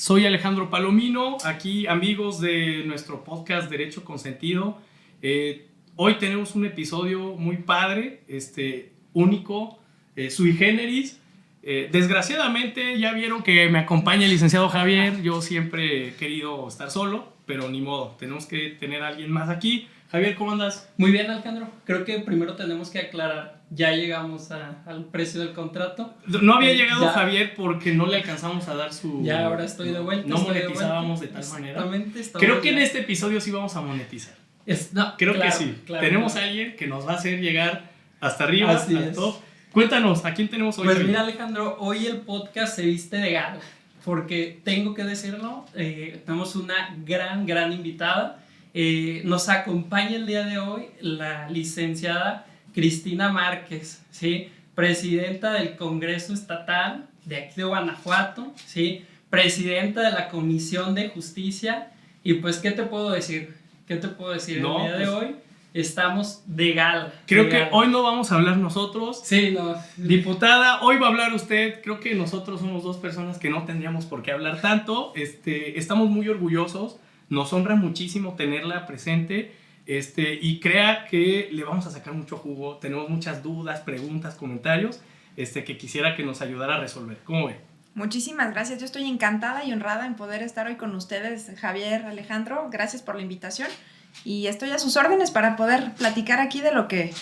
Soy Alejandro Palomino, aquí amigos de nuestro podcast Derecho Consentido. Hoy tenemos un episodio muy padre, único, sui generis. Desgraciadamente ya vieron que me acompaña el licenciado Javier. Yo siempre he querido estar solo, pero ni modo, tenemos que tener a alguien más aquí. Javier, ¿cómo andas? Muy bien, Alejandro. Creo que primero tenemos que aclarar, ya llegamos al precio del contrato. No había llegado Javier porque no le alcanzamos a dar su... Ya, ahora estoy de vuelta. No monetizábamos de tal manera. Exactamente. Creo que en este episodio sí vamos a monetizar. Creo que sí. Claro, tenemos a alguien que nos va a hacer llegar hasta arriba, Así al es. top. Cuéntanos, ¿a quién tenemos hoy? Pues mira, Alejandro, hoy el podcast se viste de gala, porque tengo que decirlo, tenemos una gran invitada. Nos acompaña el día de hoy la licenciada Cristina Márquez, ¿sí? Presidenta del Congreso Estatal de aquí de Guanajuato, ¿sí? Presidenta de la Comisión de Justicia. Y pues, ¿qué te puedo decir? El día de hoy estamos de gala. Creo que hoy no vamos a hablar nosotros. Sí, no. Diputada, hoy va a hablar usted. Creo que nosotros somos dos personas que no tendríamos por qué hablar tanto. Estamos muy orgullosos. Nos honra muchísimo tenerla presente. Y crea que le vamos a sacar mucho jugo. Tenemos muchas dudas, preguntas, comentarios que quisiera que nos ayudara a resolver. ¿Cómo ve? Muchísimas gracias. Yo estoy encantada y honrada en poder estar hoy con ustedes, Javier, Alejandro. Gracias por la invitación. Y estoy a sus órdenes para poder platicar aquí de lo que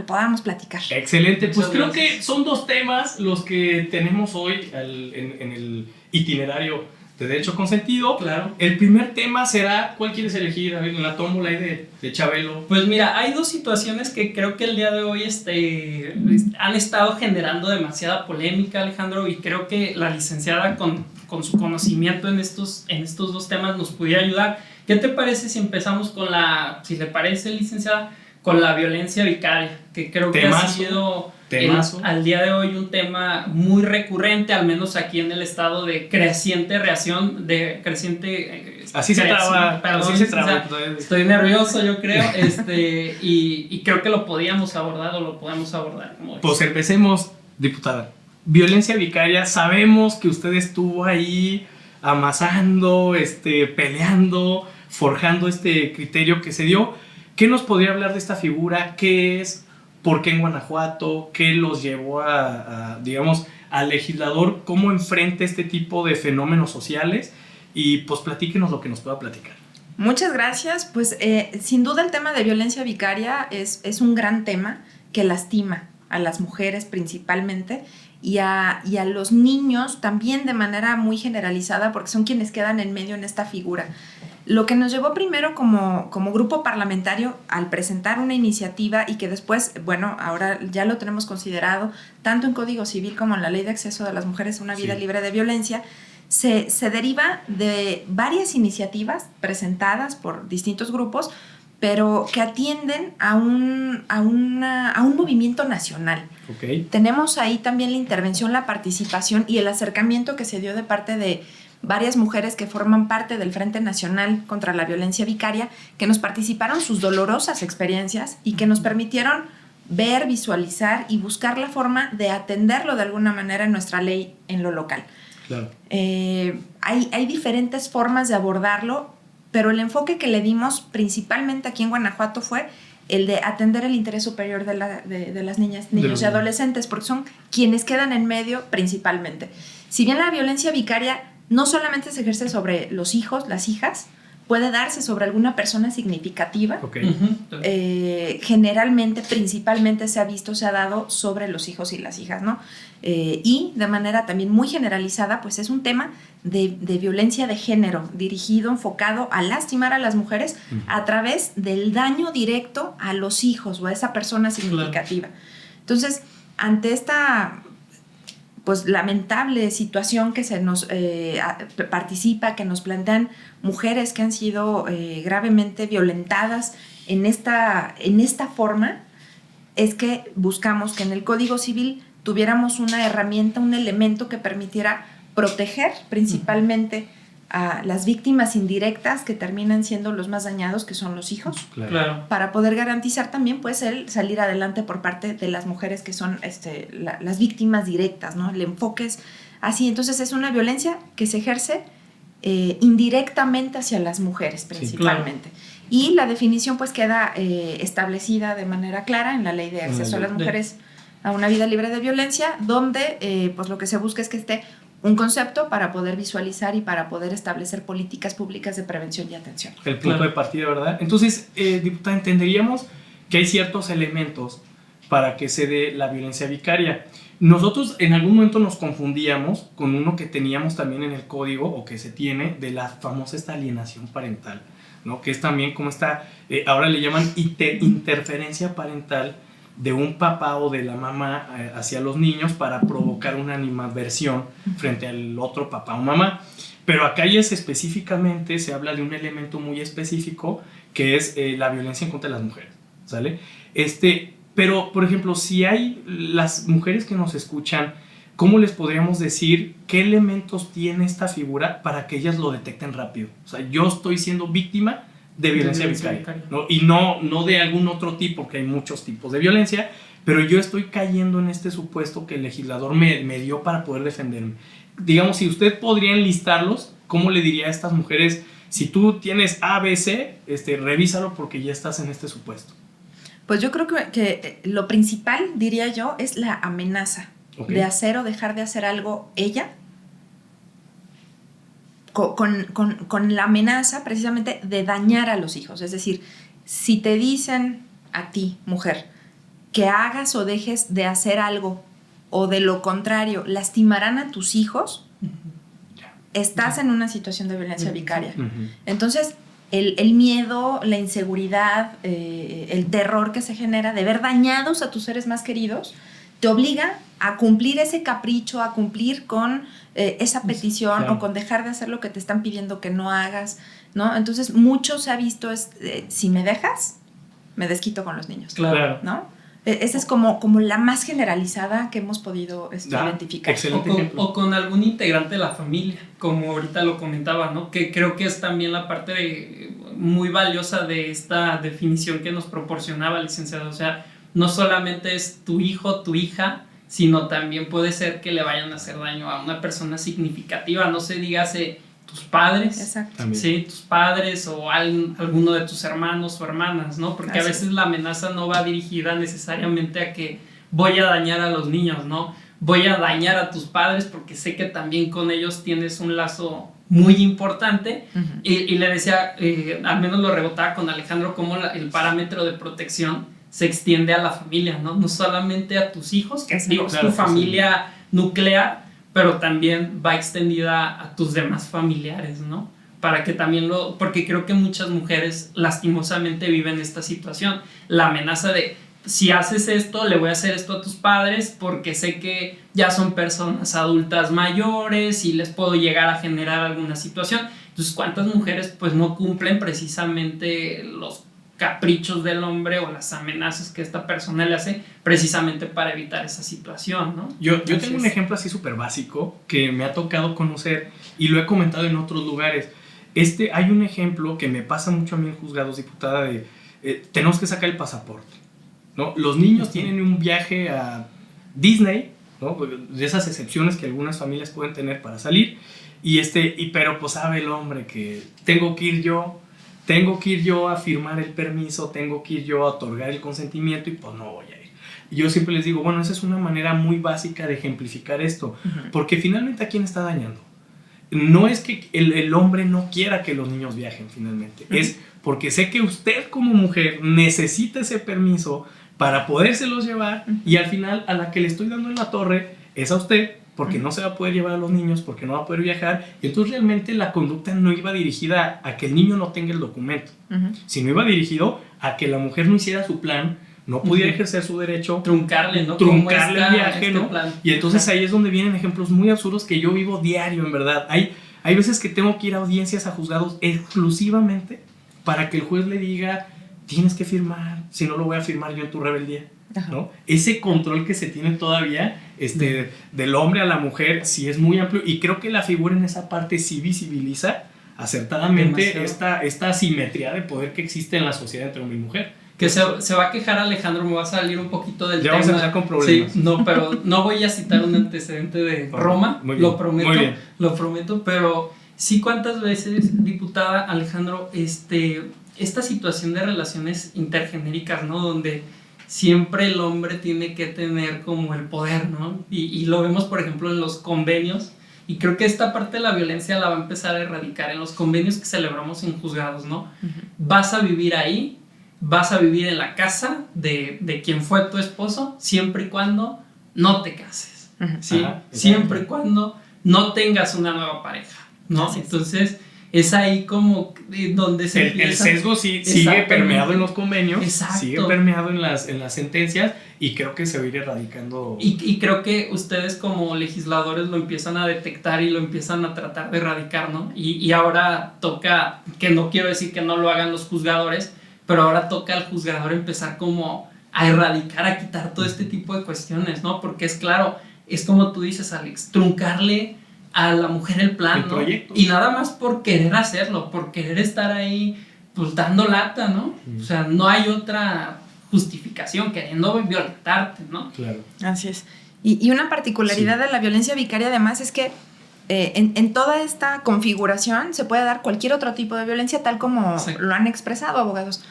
podamos platicar. Excelente, pues creo que son dos temas los que tenemos hoy en el itinerario de Derecho Consentido. Claro. El primer tema será, ¿cuál quieres elegir? A ver, en la tómbola ahí de Chabelo. Pues mira, hay dos situaciones que creo que el día de hoy han estado generando demasiada polémica, Alejandro, y creo que la licenciada con su conocimiento en estos dos temas nos pudiera ayudar. ¿Qué te parece si empezamos si le parece, licenciada, con la violencia vicaria? Que creo que ha sido al día de hoy un tema muy recurrente, al menos aquí en el estado, de creciente reacción, así se traba. Estoy nervioso, yo creo, y creo que lo podemos abordar. Pues empecemos, diputada. Violencia vicaria, sabemos que usted estuvo ahí amasando, peleando, forjando este criterio que se dio. ¿Qué nos podría hablar de esta figura? ¿Qué es? ¿Por qué en Guanajuato? ¿Qué los llevó al legislador? ¿Cómo enfrenta este tipo de fenómenos sociales? Y pues platíquenos lo que nos pueda platicar. Muchas gracias. Pues sin duda el tema de violencia vicaria es un gran tema que lastima a las mujeres principalmente y a los niños también de manera muy generalizada, porque son quienes quedan en medio en esta figura. Lo que nos llevó primero como grupo parlamentario al presentar una iniciativa y que después, bueno, ahora ya lo tenemos considerado tanto en Código Civil como en la Ley de Acceso de las Mujeres a una Vida Libre de Violencia, se deriva de varias iniciativas presentadas por distintos grupos, pero que atienden a un movimiento nacional. Okay. Tenemos ahí también la intervención, la participación y el acercamiento que se dio de parte de varias mujeres que forman parte del Frente Nacional contra la Violencia Vicaria, que nos participaron sus dolorosas experiencias y que nos permitieron ver, visualizar y buscar la forma de atenderlo de alguna manera en nuestra ley en lo local. Claro. Hay diferentes formas de abordarlo, pero el enfoque que le dimos principalmente aquí en Guanajuato fue el de atender el interés superior de las niños y adolescentes, porque son quienes quedan en medio principalmente. Si bien la violencia vicaria no solamente se ejerce sobre los hijos, las hijas, puede darse sobre alguna persona significativa. Okay. Generalmente, principalmente se ha dado sobre los hijos y las hijas, ¿no? Y de manera también muy generalizada, pues es un tema de violencia de género, dirigido, enfocado a lastimar a las mujeres a través del daño directo a los hijos o a esa persona significativa. Claro. Entonces, ante esta pues lamentable situación que se nos participa, que nos plantean mujeres que han sido gravemente violentadas en esta forma, es que buscamos que en el Código Civil tuviéramos una herramienta, un elemento que permitiera proteger principalmente a las víctimas indirectas, que terminan siendo los más dañados, que son los hijos. Claro. Para poder garantizar también pues el salir adelante por parte de las mujeres que son las víctimas directas, ¿no? El enfoque es así. Entonces es una violencia que se ejerce indirectamente hacia las mujeres principalmente. Claro. Y la definición pues queda establecida de manera clara en la Ley de Acceso a las Mujeres a una vida libre de violencia, donde pues lo que se busca es que esté un concepto para poder visualizar y para poder establecer políticas públicas de prevención y atención. El punto de partida, ¿verdad? Entonces, diputada, entenderíamos que hay ciertos elementos para que se dé la violencia vicaria. Nosotros en algún momento nos confundíamos con uno que teníamos también en el código, o que se tiene, de la famosa alienación parental, ¿no? Que es también como ahora le llaman interferencia parental de un papá o de la mamá hacia los niños para provocar una animadversión frente al otro papá o mamá. Pero acá específicamente se habla de un elemento muy específico que es la violencia en contra de las mujeres, ¿sale? Pero, por ejemplo, si hay las mujeres que nos escuchan, ¿cómo les podríamos decir qué elementos tiene esta figura para que ellas lo detecten rápido? O sea, yo estoy siendo víctima de violencia vicaria, ¿no? Y no de algún otro tipo, que hay muchos tipos de violencia, pero yo estoy cayendo en este supuesto que el legislador me dio para poder defenderme. Digamos, si usted podría enlistarlos, ¿cómo le diría a estas mujeres? Si tú tienes A, B, C, revísalo porque ya estás en este supuesto. Pues yo creo que lo principal, diría yo, es la amenaza de hacer o dejar de hacer algo ella, con la amenaza precisamente de dañar a los hijos. Es decir, si te dicen a ti, mujer, que hagas o dejes de hacer algo, o de lo contrario, lastimarán a tus hijos, estás en una situación de violencia vicaria. Entonces, el miedo, la inseguridad, el terror que se genera de ver dañados a tus seres más queridos, te obliga a cumplir ese capricho, a cumplir con esa petición, claro, o con dejar de hacer lo que te están pidiendo que no hagas, ¿no? Entonces, mucho se ha visto si me dejas, me desquito con los niños. Claro. ¿No? Esa es como la más generalizada que hemos podido identificar. Excelente ejemplo. O con algún integrante de la familia, como ahorita lo comentaba, ¿no? Que creo que es también la parte muy valiosa de esta definición que nos proporcionaba el licenciado. O sea, no solamente es tu hijo, tu hija, sino también puede ser que le vayan a hacer daño a una persona significativa, no se dígase tus padres. Exacto. Sí, tus padres o alguno de tus hermanos o hermanas, ¿no? Porque a veces la amenaza no va dirigida necesariamente a que voy a dañar a los niños, ¿no? Voy a dañar a tus padres porque sé que también con ellos tienes un lazo muy importante. Uh-huh. Y le decía, al menos lo rebotaba con Alejandro, cómo el parámetro de protección se extiende a la familia, ¿no? No solamente a tus hijos, que digo, es tu familia nuclear, pero también va extendida a tus demás familiares, ¿no? Para que también porque creo que muchas mujeres lastimosamente viven esta situación, la amenaza de si haces esto, le voy a hacer esto a tus padres porque sé que ya son personas adultas mayores y les puedo llegar a generar alguna situación. Entonces, ¿cuántas mujeres pues no cumplen precisamente los caprichos del hombre o las amenazas que esta persona le hace precisamente para evitar esa situación, ¿no? Yo tengo un ejemplo así súper básico que me ha tocado conocer y lo he comentado en otros lugares. Hay un ejemplo que me pasa mucho a mí en juzgados, diputada, de tenemos que sacar el pasaporte, ¿no? Los niños tienen un viaje a Disney, ¿no? De esas excepciones que algunas familias pueden tener para salir, pero pues sabe el hombre que tengo que ir yo a firmar el permiso, tengo que ir yo a otorgar el consentimiento y pues no voy a ir. Y yo siempre les digo, bueno, esa es una manera muy básica de ejemplificar esto, uh-huh, porque finalmente ¿a quién está dañando? No es que el hombre no quiera que los niños viajen finalmente, uh-huh, es porque sé que usted como mujer necesita ese permiso para podérselos llevar, uh-huh, y al final a la que le estoy dando en la torre es a usted, porque no se va a poder llevar a los niños, porque no va a poder viajar, y entonces realmente la conducta no iba dirigida a que el niño no tenga el documento, uh-huh, sino iba dirigido a que la mujer no hiciera su plan, no pudiera, uh-huh, ejercer su derecho, truncarle el viaje, ¿no? Plan. Y entonces ahí es donde vienen ejemplos muy absurdos que yo vivo diario, en verdad. Hay veces que tengo que ir a audiencias, a juzgados, exclusivamente para que el juez le diga, tienes que firmar, si no lo voy a firmar yo en tu rebeldía, ¿no? Ese control que se tiene todavía del hombre a la mujer sí es muy amplio, y creo que la figura en esa parte sí visibiliza acertadamente esta asimetría de poder que existe en la sociedad entre hombre y mujer. Que se va a quejar Alejandro, me va a salir un poquito del tema. Ya vamos a empezar con problemas. Sí, no, pero no voy a citar un antecedente de Roma, lo prometo, muy bien. Lo prometo, pero Sí, ¿cuántas veces, diputada Alejandro, esta situación de relaciones intergenéricas, ¿no? Donde siempre el hombre tiene que tener como el poder, ¿no? Y lo vemos, por ejemplo, en los convenios, y creo que esta parte de la violencia la va a empezar a erradicar en los convenios que celebramos en juzgados, ¿no? Uh-huh. Vas a vivir ahí, vas a vivir en la casa de quien fue tu esposo, siempre y cuando no te cases, ¿sí? Ajá, siempre y cuando no tengas una nueva pareja, ¿no? Entonces es ahí como donde se el sesgo sigue permeado en los convenios, exacto, sigue permeado en las sentencias, y creo que se va a ir erradicando. Y creo que ustedes como legisladores lo empiezan a detectar y lo empiezan a tratar de erradicar, ¿no? Y ahora toca, que no quiero decir que no lo hagan los juzgadores, pero ahora toca al juzgador empezar como a erradicar, a quitar todo este tipo de cuestiones, ¿no? Porque es claro, es como tú dices, Alex, truncarle a la mujer el plan, ¿no? Y nada más por querer hacerlo, por querer estar ahí, pues dando lata, ¿no? O sea, no hay otra justificación, queriendo violentarte, ¿no? Claro. Así es. Y una particularidad de la violencia vicaria, además, es que en toda esta configuración se puede dar cualquier otro tipo de violencia, tal como lo han expresado abogados.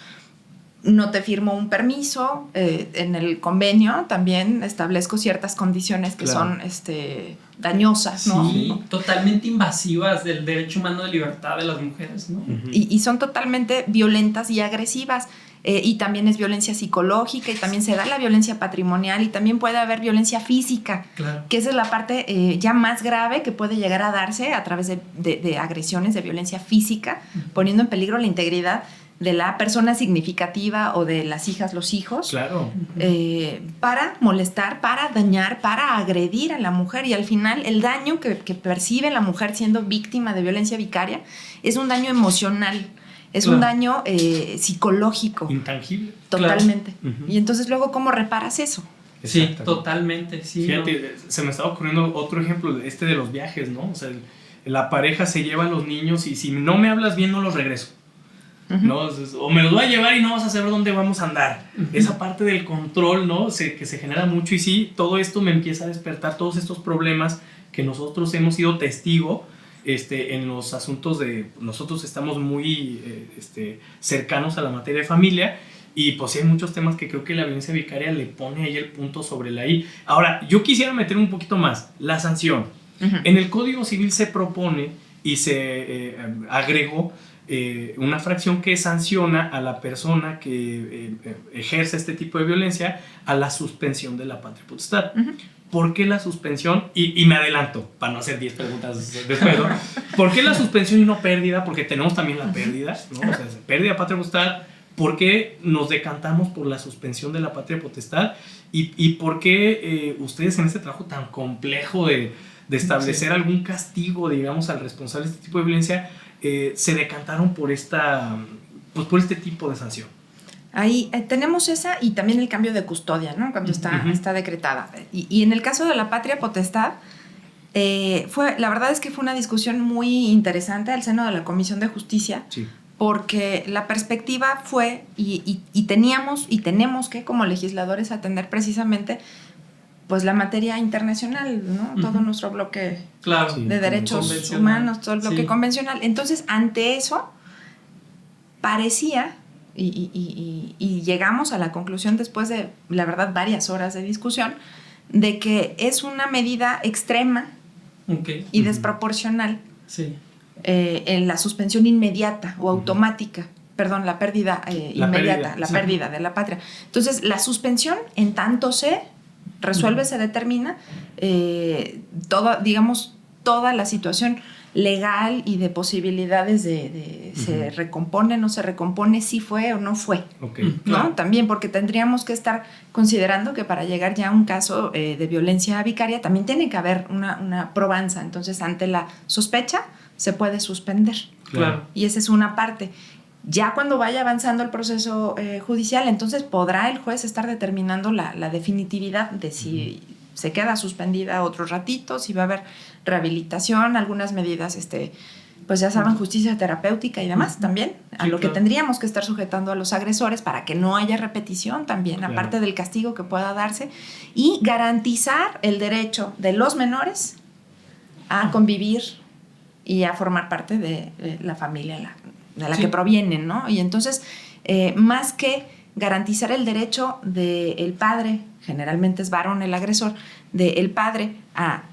No te firmo un permiso, en el convenio también establezco ciertas condiciones que son dañosas, ¿no? Sí, totalmente invasivas del derecho humano de libertad de las mujeres, ¿no? Uh-huh. Y son totalmente violentas y agresivas, y también es violencia psicológica, y también se da la violencia patrimonial, y también puede haber violencia física, claro, que esa es la parte ya más grave que puede llegar a darse a través de agresiones de violencia física, uh-huh, poniendo en peligro la integridad de la persona significativa o de las hijas, los hijos, claro, para molestar, para dañar, para agredir a la mujer. Y al final el daño que percibe la mujer siendo víctima de violencia vicaria es un daño emocional, es un daño psicológico. Intangible. Totalmente. Claro. Uh-huh. Y entonces luego, ¿cómo reparas eso? Sí, totalmente. Sí, fíjate, ¿no? Se me estaba ocurriendo otro ejemplo, de los viajes, ¿no? O sea, la pareja se lleva a los niños y si no me hablas bien no los regreso. Uh-huh. ¿No? O me los voy a llevar y no vas a saber dónde vamos a andar. Uh-huh. Esa parte del control, ¿no? Que se genera mucho, y sí, todo esto me empieza a despertar todos estos problemas que nosotros hemos sido testigo en los asuntos de... Nosotros estamos muy cercanos a la materia de familia, y pues sí hay muchos temas que creo que la violencia vicaria le pone ahí el punto sobre la I. Ahora, yo quisiera meter un poquito más la sanción. Uh-huh. En el Código Civil se propone y se agregó una fracción que sanciona a la persona que ejerce este tipo de violencia a la suspensión de la patria potestad. Uh-huh. ¿Por qué la suspensión? Y me adelanto, para no hacer 10 preguntas después, ¿no? ¿Por qué la suspensión y no pérdida? Porque tenemos también la pérdida, ¿no? O sea, pérdida de patria potestad. ¿Por qué nos decantamos por la suspensión de la patria potestad? ¿Y por qué ustedes en este trabajo tan complejo de establecer algún castigo, digamos, al responsable de este tipo de violencia, se decantaron por por este tipo de sanción? Ahí tenemos esa, y también el cambio de custodia, ¿no? Cuando está decretada. Y en el caso de la patria potestad, la verdad es que fue una discusión muy interesante al seno de la Comisión de Justicia, sí, porque la perspectiva fue, y tenemos que como legisladores atender precisamente pues la materia internacional, ¿no? Uh-huh. Todo nuestro bloque, claro, de derechos humanos, todo el bloque, sí, convencional. Entonces, ante eso, parecía, y llegamos a la conclusión después de, la verdad, varias horas de discusión, de que es una medida extrema, okay, y desproporcional, sí, en la suspensión inmediata o automática, perdón, la pérdida inmediata, la pérdida de la patria. Entonces, la suspensión, en tanto se resuelve, se determina, toda la situación legal y de posibilidades de se recompone, no se recompone, si fue o no fue, okay, ¿no? Claro. También porque tendríamos que estar considerando que para llegar ya a un caso de violencia vicaria también tiene que haber una probanza. Entonces, ante la sospecha se puede suspender. Claro. Y esa es una parte. Ya cuando vaya avanzando el proceso judicial, entonces podrá el juez estar determinando la definitividad de si se queda suspendida otro ratito, si va a haber rehabilitación, algunas medidas, pues ya saben, justicia terapéutica y demás también, a sí, lo que tendríamos que estar sujetando a los agresores para que no haya repetición también, claro, aparte del castigo que pueda darse, y garantizar el derecho de los menores a convivir y a formar parte de la familia de la que provienen, ¿no? Y entonces, más que garantizar el derecho del padre, generalmente es varón el agresor, del padre a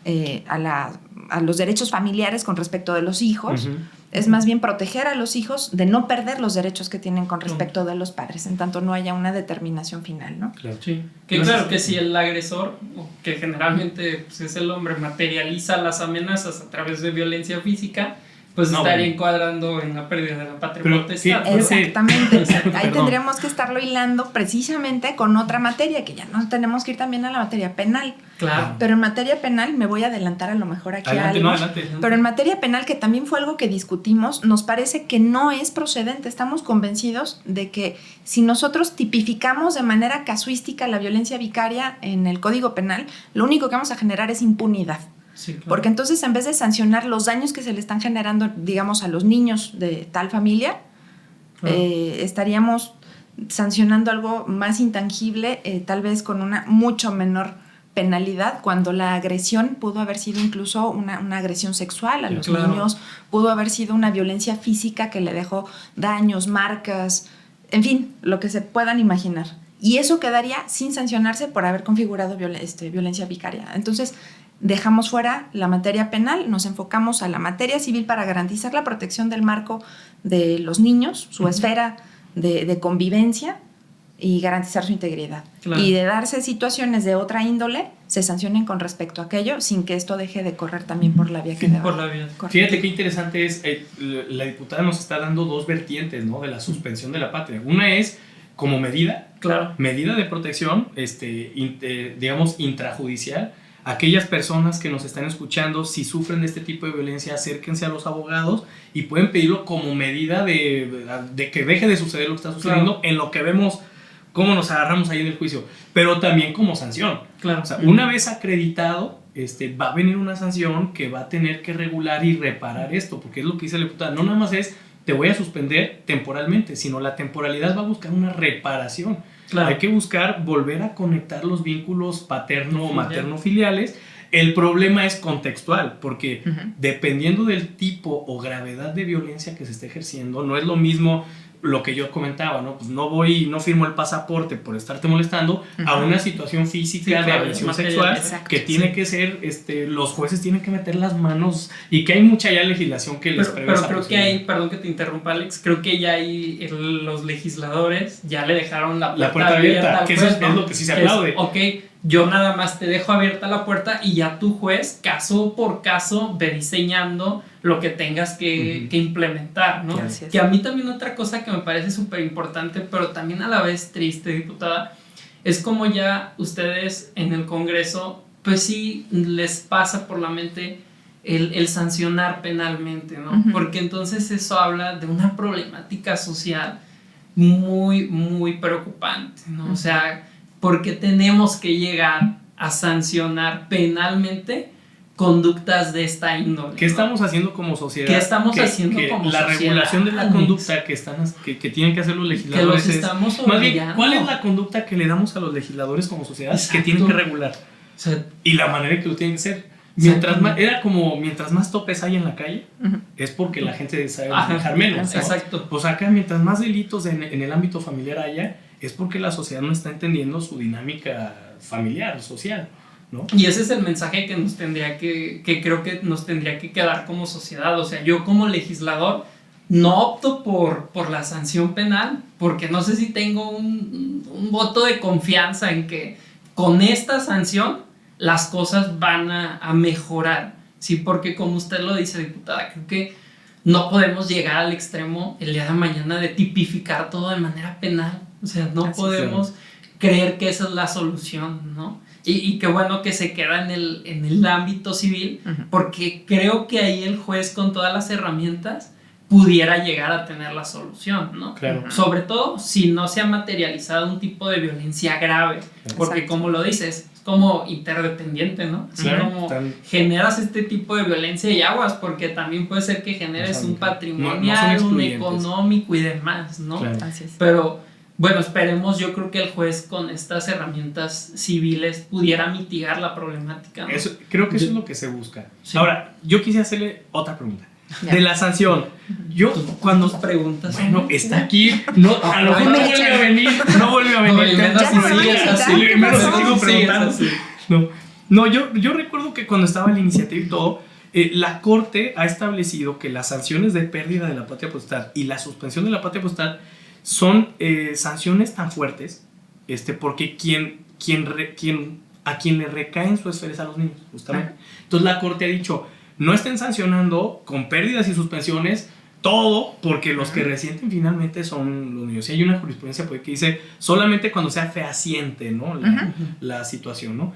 los derechos familiares con respecto de los hijos, es más bien proteger a los hijos de no perder los derechos que tienen con respecto de los padres, en tanto no haya una determinación final, ¿no? Claro. Sí. Que claro que si el agresor, que generalmente pues, es el hombre, materializa las amenazas a través de violencia física, pues estaría encuadrando en la pérdida de la patria potestad. Sí, exactamente. Ahí tendríamos que estarlo hilando precisamente con otra materia, que ya nos tenemos que ir también a la materia penal. Claro. Pero en materia penal, me voy a adelantar a lo mejor aquí adelante, algo. Adelante. Pero en materia penal, que también fue algo que discutimos, nos parece que no es procedente. Estamos convencidos de que si nosotros tipificamos de manera casuística la violencia vicaria en el Código Penal, lo único que vamos a generar es impunidad. Sí, claro. Porque entonces, en vez de sancionar los daños que se le están generando, digamos, a los niños de tal familia, estaríamos sancionando algo más intangible, tal vez con una mucho menor penalidad, cuando la agresión pudo haber sido incluso una agresión sexual a los niños, pudo haber sido una violencia física que le dejó daños, marcas, en fin, lo que se puedan imaginar. Y eso quedaría sin sancionarse por haber configurado violencia vicaria. Entonces, dejamos fuera la materia penal, nos enfocamos a la materia civil para garantizar la protección del marco de los niños, su esfera de convivencia y garantizar su integridad. Claro. Y de darse situaciones de otra índole, se sancionen con respecto a aquello, sin que esto deje de correr también por la vía que debe. Por la vía. Fíjate qué interesante es, la diputada nos está dando dos vertientes, ¿no?, de la suspensión de la patria. Una es como medida de protección, digamos, intrajudicial. Aquellas personas que nos están escuchando, si sufren de este tipo de violencia, acérquense a los abogados y pueden pedirlo como medida de que deje de suceder lo que está sucediendo, en lo que vemos cómo nos agarramos ahí en el juicio, pero también como sanción. Claro. O sea, una vez acreditado, va a venir una sanción que va a tener que regular y reparar esto, porque es lo que dice la diputada, no nada más es te voy a suspender temporalmente, sino la temporalidad va a buscar una reparación. Claro. Hay que buscar volver a conectar los vínculos paterno o materno-filiales. El problema es contextual, porque dependiendo del tipo o gravedad de violencia que se esté ejerciendo, no es lo mismo lo que yo comentaba, ¿no? Pues no firmo el pasaporte por estarte molestando, a una situación física de agresión sexual, que tiene que ser, los jueces tienen que meter las manos, y que hay mucha ya legislación que les prevé. Pero creo que hay, perdón que te interrumpa, Alex, creo que ya hay los legisladores ya le dejaron la puerta abierta, que eso es lo que sí se aplaude. Yo nada más te dejo abierta la puerta y ya tu juez, caso por caso, ve diseñando lo que tengas que implementar, ¿no? Que a mí también otra cosa que me parece súper importante, pero también a la vez triste, diputada, es como ya ustedes en el Congreso, pues sí les pasa por la mente el sancionar penalmente, ¿no? Porque entonces eso habla de una problemática social muy, muy preocupante, ¿no? O sea, porque tenemos que llegar a sancionar penalmente conductas de esta índole. ¿Qué estamos haciendo como sociedad? ¿Qué estamos haciendo como sociedad? La regulación de la conducta que tienen que hacer los legisladores. Que los estamos más bien, ¿cuál es la conducta que le damos a los legisladores como sociedad? Exacto. Que tienen que regular? O sea, y la manera que lo tienen que hacer. Mientras más topes hay en la calle, es porque la gente sabe manejar menos, ¿no? Exacto. Pues acá, mientras más delitos en el ámbito familiar haya, es porque la sociedad no está entendiendo su dinámica familiar, social, ¿no? Y ese es el mensaje que nos tendría que creo que nos tendría que quedar como sociedad. O sea, yo como legislador no opto por la sanción penal, porque no sé si tengo un voto de confianza en que con esta sanción las cosas van a mejorar, ¿sí? Porque como usted lo dice, diputada, creo que no podemos llegar al extremo el día de mañana de tipificar todo de manera penal. O sea, no podemos creer que esa es la solución, ¿no? Y qué bueno que se queda en el ámbito civil, porque creo que ahí el juez con todas las herramientas pudiera llegar a tener la solución, ¿no? Claro. Sobre todo si no se ha materializado un tipo de violencia grave, porque como lo dices, es como interdependiente, ¿no? Así como generas este tipo de violencia y aguas, porque también puede ser que generes un patrimonial, un económico y demás, ¿no? Claro. Así es. Pero bueno, esperemos, yo creo que el juez con estas herramientas civiles pudiera mitigar la problemática, ¿no? Creo que eso es lo que se busca. Sí. Ahora, yo quisiera hacerle otra pregunta. de la sanción. Yo cuando... Tus preguntas. Bueno, está aquí. No, a lo mejor no vuelve a venir. No vuelve a venir. No, y menos Ya si no va a sigues quitar, así. ¿qué Menos pasó? si sigo Sigues preguntando. así. No, yo recuerdo que cuando estaba la iniciativa y todo, la Corte ha establecido que las sanciones de pérdida de la patria potestad y la suspensión de la patria potestad son sanciones tan fuertes, porque a quien le recae en su esfera es a los niños, justamente. Entonces la Corte ha dicho, no estén sancionando con pérdidas y suspensiones todo, porque los que resienten finalmente son los niños. Y hay una jurisprudencia que dice solamente cuando sea fehaciente, ¿no? La situación, ¿no?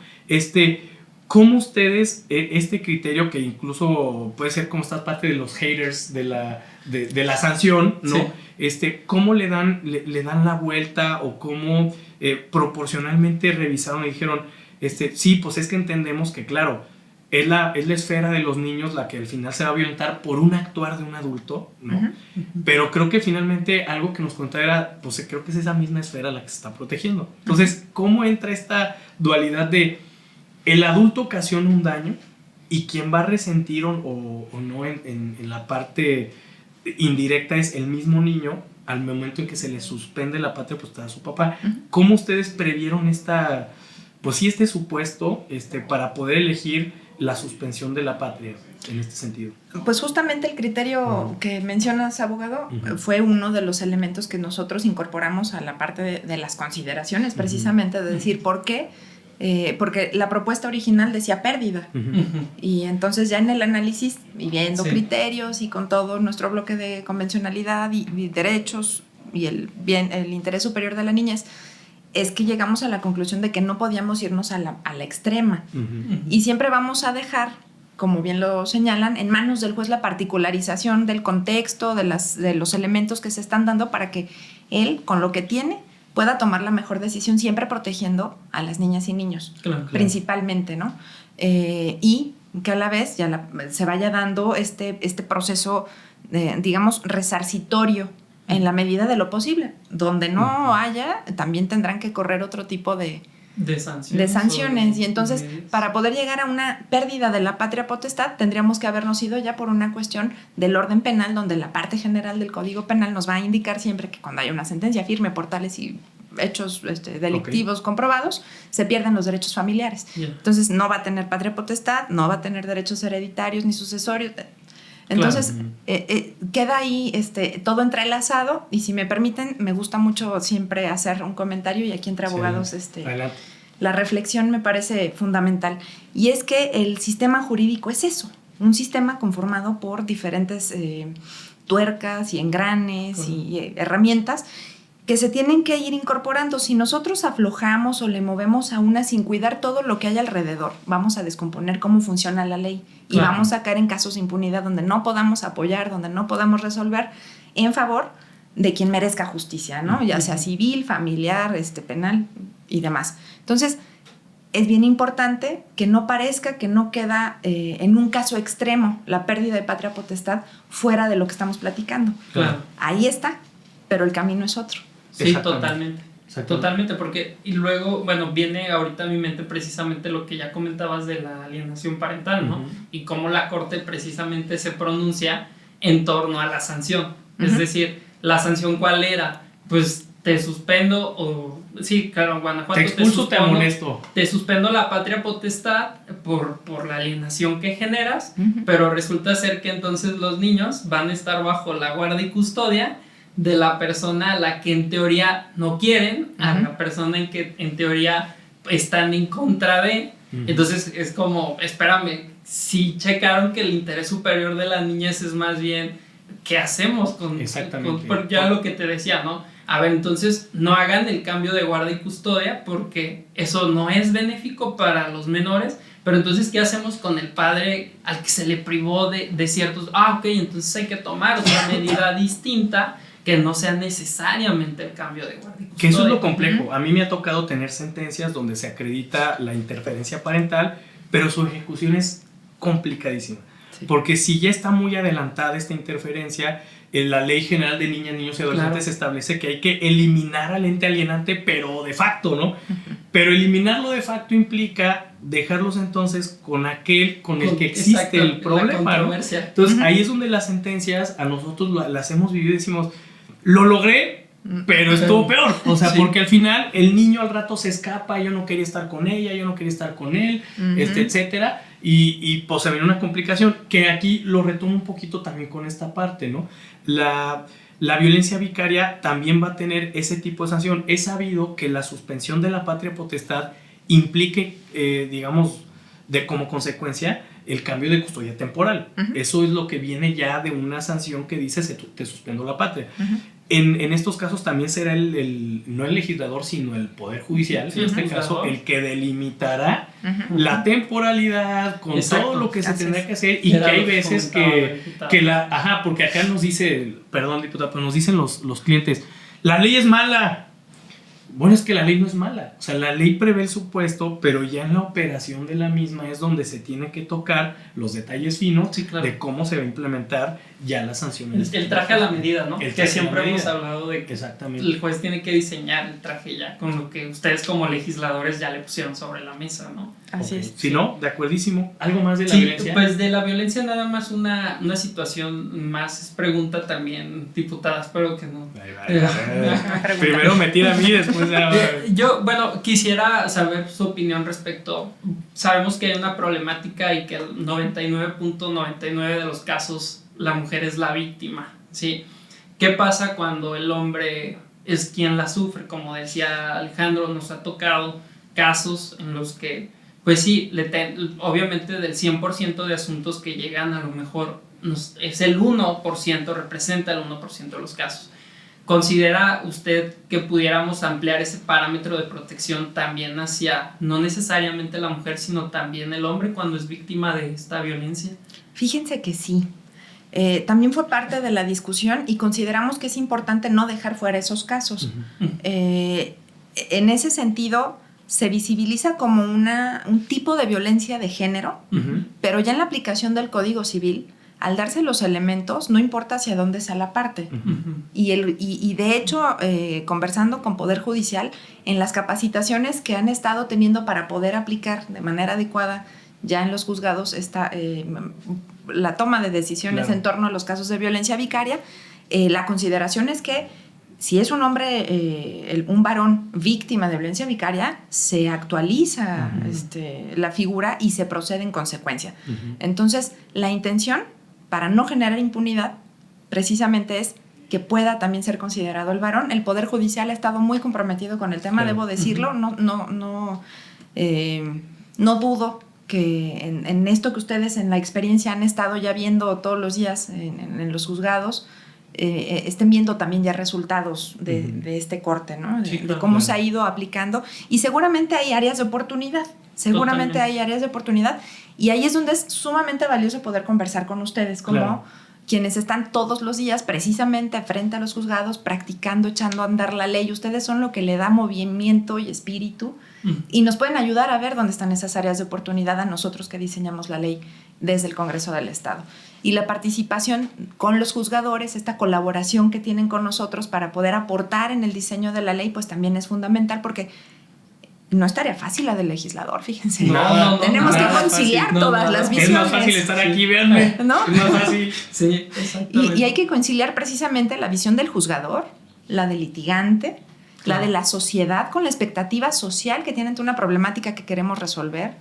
¿Cómo ustedes, este criterio que incluso puede ser como esta parte de los haters de la sanción, ¿no? Sí. ¿Cómo le dan la vuelta o cómo proporcionalmente revisaron y dijeron, sí, pues es que entendemos que, claro, es la esfera de los niños la que al final se va a violentar por un actuar de un adulto, ¿no? Pero creo que finalmente algo que nos contaba era, pues creo que es esa misma esfera la que se está protegiendo. Entonces, ¿cómo entra esta dualidad de el adulto ocasiona un daño y quien va a resentir o no en la parte indirecta es el mismo niño al momento en que se le suspende la patria potestad a su papá? ¿Cómo ustedes previeron este supuesto para poder elegir la suspensión de la patria en este sentido? Pues justamente el criterio que mencionas, abogado, fue uno de los elementos que nosotros incorporamos a la parte de las consideraciones, precisamente de decir por qué. Porque la propuesta original decía pérdida y entonces ya en el análisis y viendo criterios y con todo nuestro bloque de convencionalidad y derechos y el interés superior de la niñez, es que llegamos a la conclusión de que no podíamos irnos a la extrema y siempre vamos a dejar, como bien lo señalan, en manos del juez la particularización del contexto, de los elementos que se están dando para que él, con lo que tiene, pueda tomar la mejor decisión, siempre protegiendo a las niñas y niños, principalmente, ¿no? Y que a la vez se vaya dando este proceso, digamos, resarcitorio en la medida de lo posible. Donde no haya, también tendrán que correr otro tipo de sanciones. Y entonces, para poder llegar a una pérdida de la patria potestad, tendríamos que habernos ido ya por una cuestión del orden penal, donde la parte general del Código Penal nos va a indicar siempre que cuando hay una sentencia firme por tales y hechos delictivos comprobados, se pierden los derechos familiares. Entonces, no va a tener patria potestad, no va a tener derechos hereditarios ni sucesorios. Entonces, queda ahí todo entrelazado, y si me permiten, me gusta mucho siempre hacer un comentario, y aquí entre abogados la reflexión me parece fundamental, y es que el sistema jurídico es eso, un sistema conformado por diferentes tuercas y engranes y herramientas que se tienen que ir incorporando. Si nosotros aflojamos o le movemos a una sin cuidar todo lo que hay alrededor, vamos a descomponer cómo funciona la ley y vamos a caer en casos de impunidad donde no podamos apoyar, donde no podamos resolver en favor de quien merezca justicia, ¿no? Ya sea civil, familiar, penal y demás. Entonces, es bien importante que no parezca que no queda en un caso extremo la pérdida de patria potestad fuera de lo que estamos platicando. Ahí está, pero el camino es otro. Sí, totalmente, porque y luego, bueno, viene ahorita a mi mente precisamente lo que ya comentabas de la alienación parental, ¿no? Y cómo la Corte precisamente se pronuncia en torno a la sanción. Es decir, ¿la sanción cuál era? Pues te suspendo o... Sí, claro, Guanajuato te expulso, te amonesto. Te suspendo la patria potestad por la alienación que generas, pero resulta ser que entonces los niños van a estar bajo la guardia y custodia de la persona a la que en teoría no quieren, a la persona en que en teoría están en contra de. Entonces es como, espérame, si checaron que el interés superior de la niñez es más bien, ¿qué hacemos con ya lo que te decía, ¿no? A ver, entonces no hagan el cambio de guardia y custodia porque eso no es benéfico para los menores, pero entonces ¿qué hacemos con el padre al que se le privó de ciertos? Ok, entonces hay que tomar otra medida distinta que no sea necesariamente el cambio de guardia y custodia. Que eso es lo complejo. A mí me ha tocado tener sentencias donde se acredita la interferencia parental, pero su ejecución es complicadísima. Porque si ya está muy adelantada esta interferencia, en la Ley General de Niñas, Niños y Adolescentes establece que hay que eliminar al ente alienante, pero de facto, ¿no? Pero eliminarlo de facto implica dejarlos entonces con aquel con el que existe exacto, el problema, ¿no? Entonces ahí es donde las sentencias a nosotros las hemos vivido y decimos, lo logré, pero estuvo peor. O sea, porque al final el niño al rato se escapa, yo no quería estar con ella, yo no quería estar con él, etcétera. Y pues se viene una complicación que aquí lo retomo un poquito también con esta parte, ¿no? La violencia vicaria también va a tener ese tipo de sanción. Es sabido que la suspensión de la patria potestad implique, digamos, como consecuencia el cambio de custodia temporal. Eso es lo que viene ya de una sanción que dice te suspendo la patria. En estos casos también será no el legislador, sino el Poder Judicial, en este caso, el que delimitará la temporalidad con todo lo que se tendrá que hacer, y que hay veces porque acá nos dice, perdón, diputado, pero nos dicen los clientes, la ley es mala. Bueno, es que la ley no es mala, o sea, la ley prevé el supuesto, pero ya en la operación de la misma es donde se tiene que tocar los detalles finos de cómo se va a implementar ya las sanciones. El traje a la medida, ¿no? Que siempre hemos hablado de que exactamente, el juez tiene que diseñar el traje ya con lo que ustedes como legisladores ya le pusieron sobre la mesa, ¿no? Así es. Si no, de acuerdísimo. ¿Algo más de la violencia? Pues de la violencia nada más una situación más, es pregunta también, diputada, espero que no. Primero me tira a mí, después ya... Yo, bueno, quisiera saber su opinión respecto, sabemos que hay una problemática y que el 99.99 de los casos la mujer es la víctima, ¿sí? ¿Qué pasa cuando el hombre es quien la sufre? Como decía Alejandro, nos ha tocado casos en los que, pues sí, obviamente del 100% de asuntos que llegan, a lo mejor es el 1%, representa el 1% de los casos. ¿Considera usted que pudiéramos ampliar ese parámetro de protección también hacia, no necesariamente la mujer, sino también el hombre cuando es víctima de esta violencia? Fíjense que sí. También fue parte de la discusión y consideramos que es importante no dejar fuera esos casos. En ese sentido, se visibiliza como un tipo de violencia de género, pero ya en la aplicación del Código Civil, al darse los elementos, no importa hacia dónde sea la parte. Y de hecho, conversando con Poder Judicial, en las capacitaciones que han estado teniendo para poder aplicar de manera adecuada ya en los juzgados la toma de decisiones en torno a los casos de violencia vicaria, la consideración es que si es un hombre, un varón víctima de violencia vicaria, se actualiza la figura y se procede en consecuencia. Entonces, la intención, para no generar impunidad, precisamente es que pueda también ser considerado el varón. El Poder Judicial ha estado muy comprometido con el tema, debo decirlo. No dudo que en esto que ustedes en la experiencia han estado ya viendo todos los días en los juzgados, estén viendo también ya resultados de este corte, ¿no? De cómo se ha ido aplicando, y seguramente hay áreas de oportunidad, y ahí es donde es sumamente valioso poder conversar con ustedes como quienes están todos los días precisamente frente a los juzgados practicando, echando a andar la ley. Ustedes son lo que le da movimiento y espíritu y nos pueden ayudar a ver dónde están esas áreas de oportunidad a nosotros que diseñamos la ley desde el Congreso del Estado. Y la participación con los juzgadores, esta colaboración que tienen con nosotros para poder aportar en el diseño de la ley, pues también es fundamental, porque no es tarea fácil la del legislador, fíjense. Tenemos que conciliar todas las visiones. Es más fácil estar aquí, véanme. ¿No? Es más fácil. Sí, exactamente. Y hay que conciliar precisamente la visión del juzgador, la del litigante, la de la sociedad con la expectativa social que tiene ante una problemática que queremos resolver,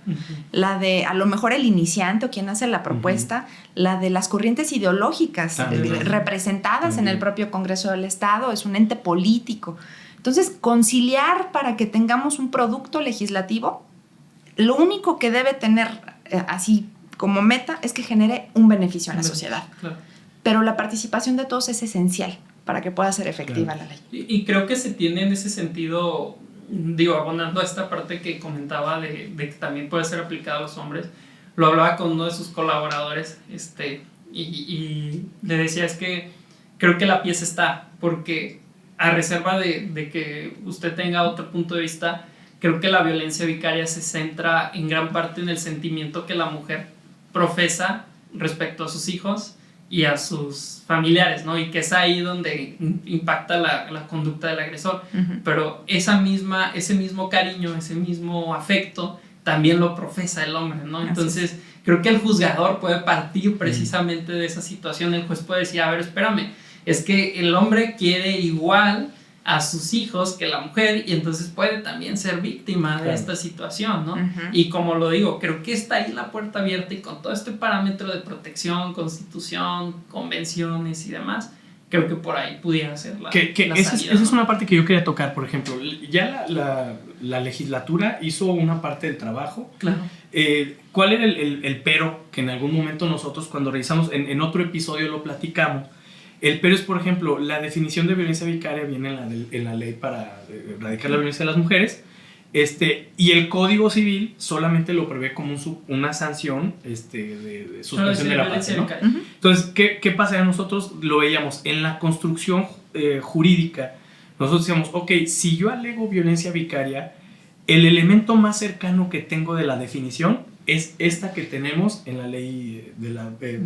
la de a lo mejor el iniciante o quien hace la propuesta, la de las corrientes ideológicas representadas en el propio Congreso del Estado, es un ente político. Entonces, conciliar para que tengamos un producto legislativo, lo único que debe tener así como meta es que genere un beneficio a la sociedad. Pero la participación de todos es esencial para que pueda ser efectiva la ley. Y creo que se tiene en ese sentido, abonando a esta parte que comentaba de que también puede ser aplicado a los hombres, lo hablaba con uno de sus colaboradores y le decía, es que creo que la pieza está, porque a reserva de que usted tenga otro punto de vista, creo que la violencia vicaria se centra en gran parte en el sentimiento que la mujer profesa respecto a sus hijos, y a sus familiares, ¿no? Y que es ahí donde impacta la conducta del agresor. Pero ese mismo cariño, ese mismo afecto, también lo profesa el hombre, ¿no? Entonces, creo que el juzgador puede partir precisamente de esa situación. El juez puede decir, a ver, espérame, es que el hombre quiere igual a sus hijos que la mujer, y entonces puede también ser víctima de esta situación, ¿no? Y como lo digo, creo que está ahí la puerta abierta, y con todo este parámetro de protección, constitución, convenciones y demás, creo que por ahí pudiera ser la salida, esa ¿no? es una parte que yo quería tocar, por ejemplo. Ya la legislatura hizo una parte del trabajo. Claro. ¿Cuál era el pero que en algún momento nosotros, cuando revisamos, en otro episodio lo platicamos? El pero es, por ejemplo, la definición de violencia vicaria viene en la ley para erradicar la violencia de las mujeres, y el Código Civil solamente lo prevé como una sanción de suspensión de la patria, ¿no? Entonces, ¿qué pasa? Nosotros lo veíamos en la construcción jurídica. Nosotros decíamos, ok, si yo alego violencia vicaria, el elemento más cercano que tengo de la definición es esta que tenemos en la ley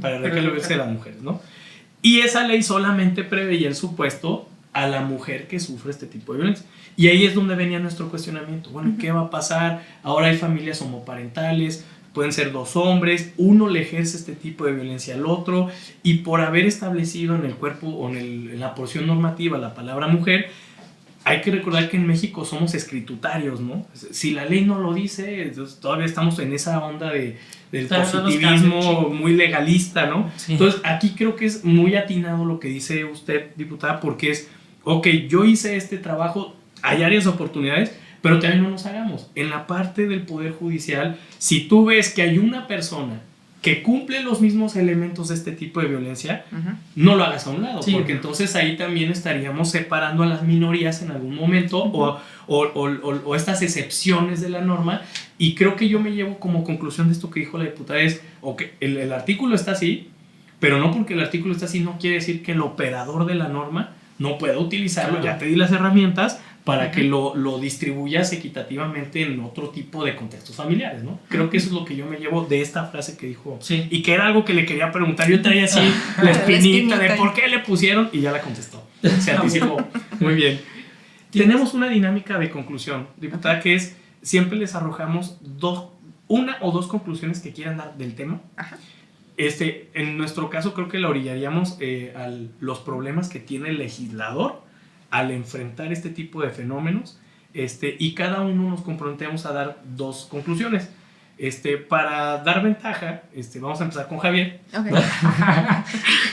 para erradicar la violencia de las mujeres, ¿no? Y esa ley solamente preveía el supuesto a la mujer que sufre este tipo de violencia. Y ahí es donde venía nuestro cuestionamiento. Bueno, ¿qué va a pasar? Ahora hay familias homoparentales, pueden ser dos hombres, uno le ejerce este tipo de violencia al otro, y por haber establecido en el cuerpo o en la porción normativa la palabra mujer, hay que recordar que en México somos escritutarios, ¿no? Si la ley no lo dice, entonces todavía estamos en esa onda del positivismo muy legalista, ¿no? Sí. Entonces aquí creo que es muy atinado lo que dice usted, diputada, porque es, ok, yo hice este trabajo, hay áreas de oportunidades, pero también no nos hagamos. En la parte del Poder Judicial, si tú ves que hay una persona que cumple los mismos elementos de este tipo de violencia, no lo hagas a un lado, porque entonces ahí también estaríamos separando a las minorías en algún momento, o estas excepciones de la norma. Y creo que yo me llevo como conclusión de esto que dijo la diputada es, okay, el artículo está así, pero no porque el artículo está así no quiere decir que el operador de la norma no pueda utilizarlo. Ya te di las herramientas para que lo distribuyas equitativamente en otro tipo de contextos familiares, ¿no? Creo que eso es lo que yo me llevo de esta frase que dijo, y que era algo que le quería preguntar. Yo traía así la espinita de por qué le pusieron, y ya la contestó. Se anticipó. Muy bien. Tenemos una dinámica de conclusión, diputada, que es, siempre les arrojamos una o dos conclusiones que quieran dar del tema. En nuestro caso creo que la orillaríamos a los problemas que tiene el legislador al enfrentar este tipo de fenómenos, y cada uno nos comprometemos a dar dos conclusiones. Para dar ventaja, vamos a empezar con Javier. Okay.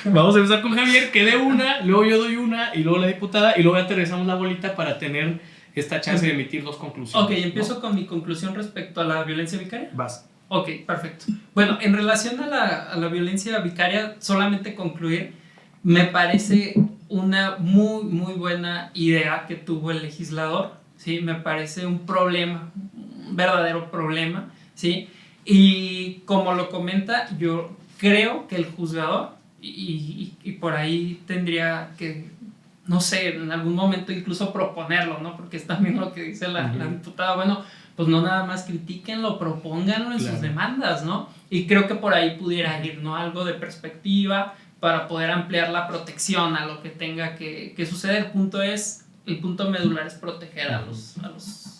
Vamos a empezar con Javier, que dé una, luego yo doy una, y luego la diputada, y luego aterrizamos la bolita para tener esta chance de emitir dos conclusiones. Ok, empiezo con mi conclusión respecto a la violencia vicaria. Vas. Ok, perfecto. Bueno, en relación a la violencia vicaria, solamente concluir, me parece una muy, muy buena idea que tuvo el legislador, ¿sí? Me parece un problema, un verdadero problema, ¿sí? Y como lo comenta, yo creo que el juzgador, y por ahí tendría que, no sé, en algún momento incluso proponerlo, ¿no? Porque es también lo que dice la diputada, bueno, pues no nada más critiquenlo, propónganlo en sus demandas, ¿no? Y creo que por ahí pudiera ir, ¿no? Algo de perspectiva para poder ampliar la protección a lo que tenga que suceder. El punto medular es proteger a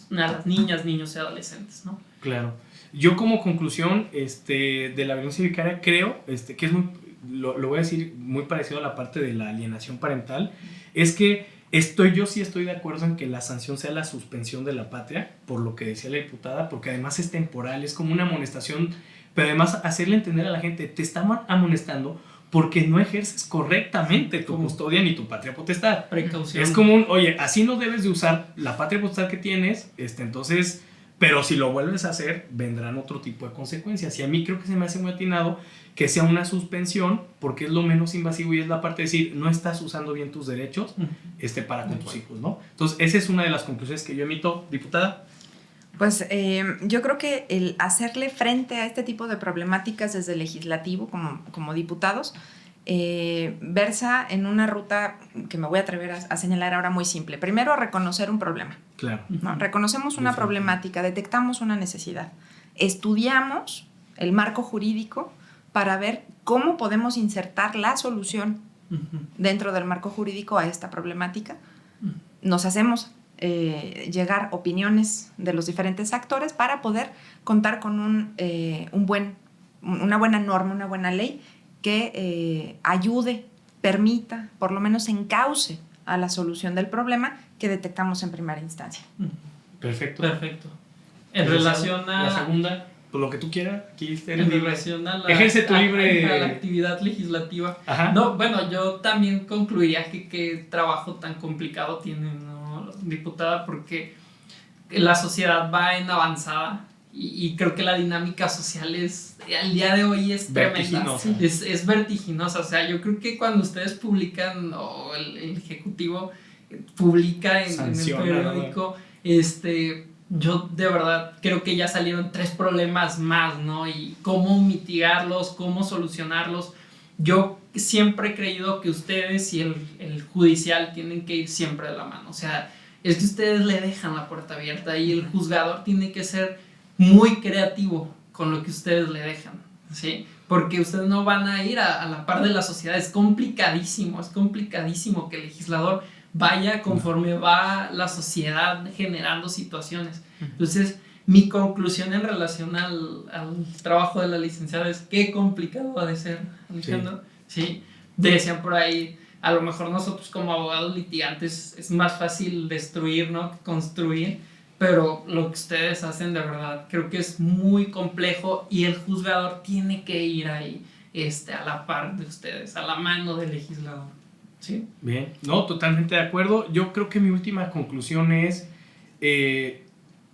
las niñas, niños y adolescentes, ¿no? Claro. Yo como conclusión de la violencia vicaria creo que es lo voy a decir muy parecido a la parte de la alienación parental, es que yo sí estoy de acuerdo en que la sanción sea la suspensión de la patria, por lo que decía la diputada, porque además es temporal, es como una amonestación, pero además hacerle entender a la gente, te están amonestando porque no ejerces correctamente tu custodia ni tu patria potestad. Precaución. Es como oye, así no debes de usar la patria potestad que tienes, entonces, pero si lo vuelves a hacer, vendrán otro tipo de consecuencias. Y a mí creo que se me hace muy atinado que sea una suspensión, porque es lo menos invasivo y es la parte de decir, no estás usando bien tus derechos para con tus hijos, ¿no? Entonces, esa es una de las conclusiones que yo emito, diputada. Pues yo creo que el hacerle frente a este tipo de problemáticas desde el legislativo como diputados versa en una ruta que me voy a atrever a señalar ahora muy simple. Primero, reconocer un problema. Claro. ¿No? Reconocemos una problemática, detectamos una necesidad, estudiamos el marco jurídico para ver cómo podemos insertar la solución dentro del marco jurídico a esta problemática. Nos hacemos llegar opiniones de los diferentes actores para poder contar con una buena norma, una buena ley que ayude, permita, por lo menos encauce a la solución del problema que detectamos en primera instancia. Perfecto. En relación a la segunda, pues lo que tú quieras, aquí en relación a la, ejerce tu libre a la actividad legislativa. Ajá. No, bueno, yo también concluiría que qué trabajo tan complicado tiene, ¿no, diputada? Porque la sociedad va en avanzada y creo que la dinámica social al día de hoy es tremenda. Es vertiginosa. O sea, yo creo que cuando ustedes publican o el Ejecutivo publica en el periódico, yo de verdad creo que ya salieron 3 problemas más, ¿no? Y cómo mitigarlos, cómo solucionarlos. Yo siempre he creído que ustedes y el judicial tienen que ir siempre de la mano. O sea, es que ustedes le dejan la puerta abierta y el juzgador tiene que ser muy creativo con lo que ustedes le dejan, ¿sí? Porque ustedes no van a ir a la par de la sociedad. Es complicadísimo que el legislador vaya conforme va la sociedad generando situaciones. Entonces, mi conclusión en relación al trabajo de la licenciada es qué complicado ha de ser, Alejandro. ¿Sí? Decían por ahí, a lo mejor nosotros como abogados litigantes es más fácil destruir, ¿no?, que construir, pero lo que ustedes hacen de verdad creo que es muy complejo y el juzgador tiene que ir ahí a la par de ustedes, a la mano del legislador. ¿Sí? Bien, no, totalmente de acuerdo. Yo creo que mi última conclusión es,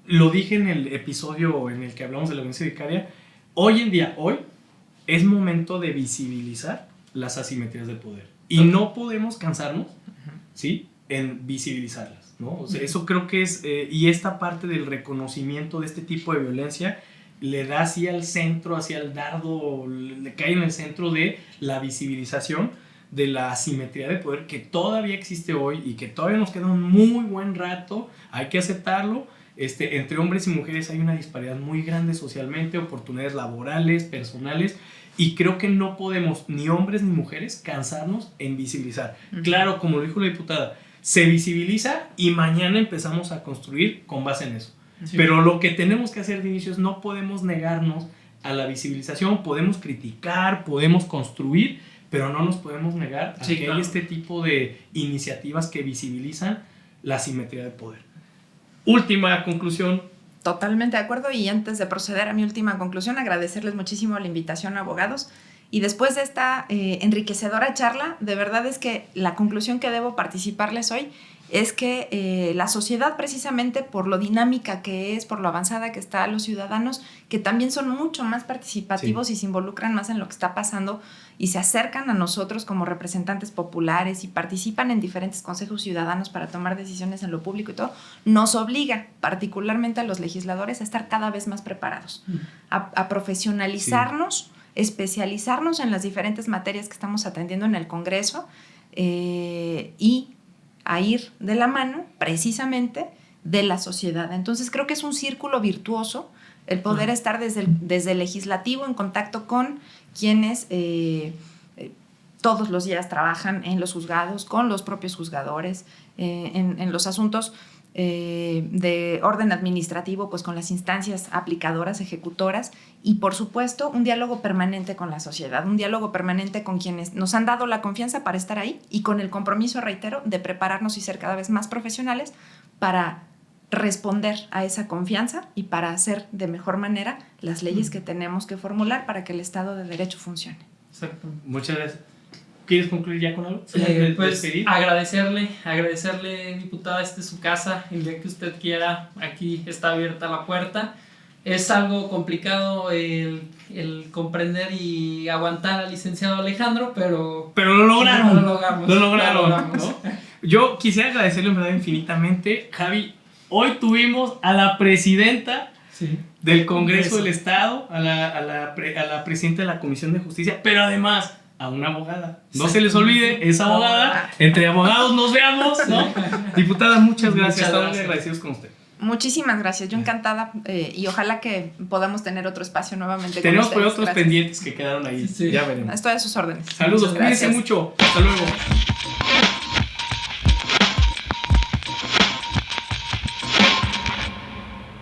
lo dije en el episodio en el que hablamos de la violencia vicaria, hoy es momento de visibilizar las asimetrías de poder y no podemos cansarnos, ¿sí?, en visibilizarlas, ¿no? O sea, eso creo que es, y esta parte del reconocimiento de este tipo de violencia le da hacia el centro, hacia el dardo, le cae en el centro de la visibilización de la asimetría de poder que todavía existe hoy y que todavía nos queda un muy buen rato, hay que aceptarlo. Entre hombres y mujeres hay una disparidad muy grande socialmente, oportunidades laborales, personales, y creo que no podemos, ni hombres ni mujeres, cansarnos en visibilizar. Claro, como lo dijo la diputada, se visibiliza y mañana empezamos a construir con base en eso. Sí. Pero lo que tenemos que hacer de inicio es no podemos negarnos a la visibilización, podemos criticar, podemos construir, pero no nos podemos negar a que hay este tipo de iniciativas que visibilizan la asimetría de poder. Última conclusión. Totalmente de acuerdo, y antes de proceder a mi última conclusión, agradecerles muchísimo la invitación a abogados. Y después de esta enriquecedora charla, de verdad es que la conclusión que debo participarles hoy es que la sociedad, precisamente por lo dinámica que es, por lo avanzada que está, los ciudadanos, que también son mucho más participativos, sí, y se involucran más en lo que está pasando y se acercan a nosotros como representantes populares y participan en diferentes consejos ciudadanos para tomar decisiones en lo público y todo, nos obliga particularmente a los legisladores a estar cada vez más preparados, a profesionalizarnos, sí, especializarnos en las diferentes materias que estamos atendiendo en el Congreso y a ir de la mano precisamente de la sociedad. Entonces creo que es un círculo virtuoso el poder estar desde el legislativo en contacto con quienes todos los días trabajan en los juzgados, con los propios juzgadores, en los asuntos de orden administrativo, pues con las instancias aplicadoras, ejecutoras, y por supuesto un diálogo permanente con la sociedad, un diálogo permanente con quienes nos han dado la confianza para estar ahí y con el compromiso, reitero, de prepararnos y ser cada vez más profesionales para responder a esa confianza y para hacer de mejor manera las leyes que tenemos que formular para que el Estado de Derecho funcione. Exacto. Muchas gracias. ¿Quieres concluir ya con algo? Pues agradecerle, diputada, esta es su casa, el día que usted quiera, aquí está abierta la puerta. Es algo complicado el comprender y aguantar al licenciado Alejandro, pero lo lograron. Lo logramos. ¿No? Yo quisiera agradecerle en verdad infinitamente. Javi, hoy tuvimos a la presidenta, sí, del Congreso del Estado, a la presidenta de la Comisión de Justicia, pero además a una abogada. No se les olvide, es abogada. Entre abogados nos veamos, ¿no? Diputada, muchas gracias. Estamos muy agradecidos con usted. Muchísimas gracias, yo encantada y ojalá que podamos tener otro espacio nuevamente. Tenemos con por ustedes. otros pendientes que quedan ahí, Sí. ya veremos. Estoy a sus órdenes. Saludos, Muchas cuídense gracias. mucho, hasta luego.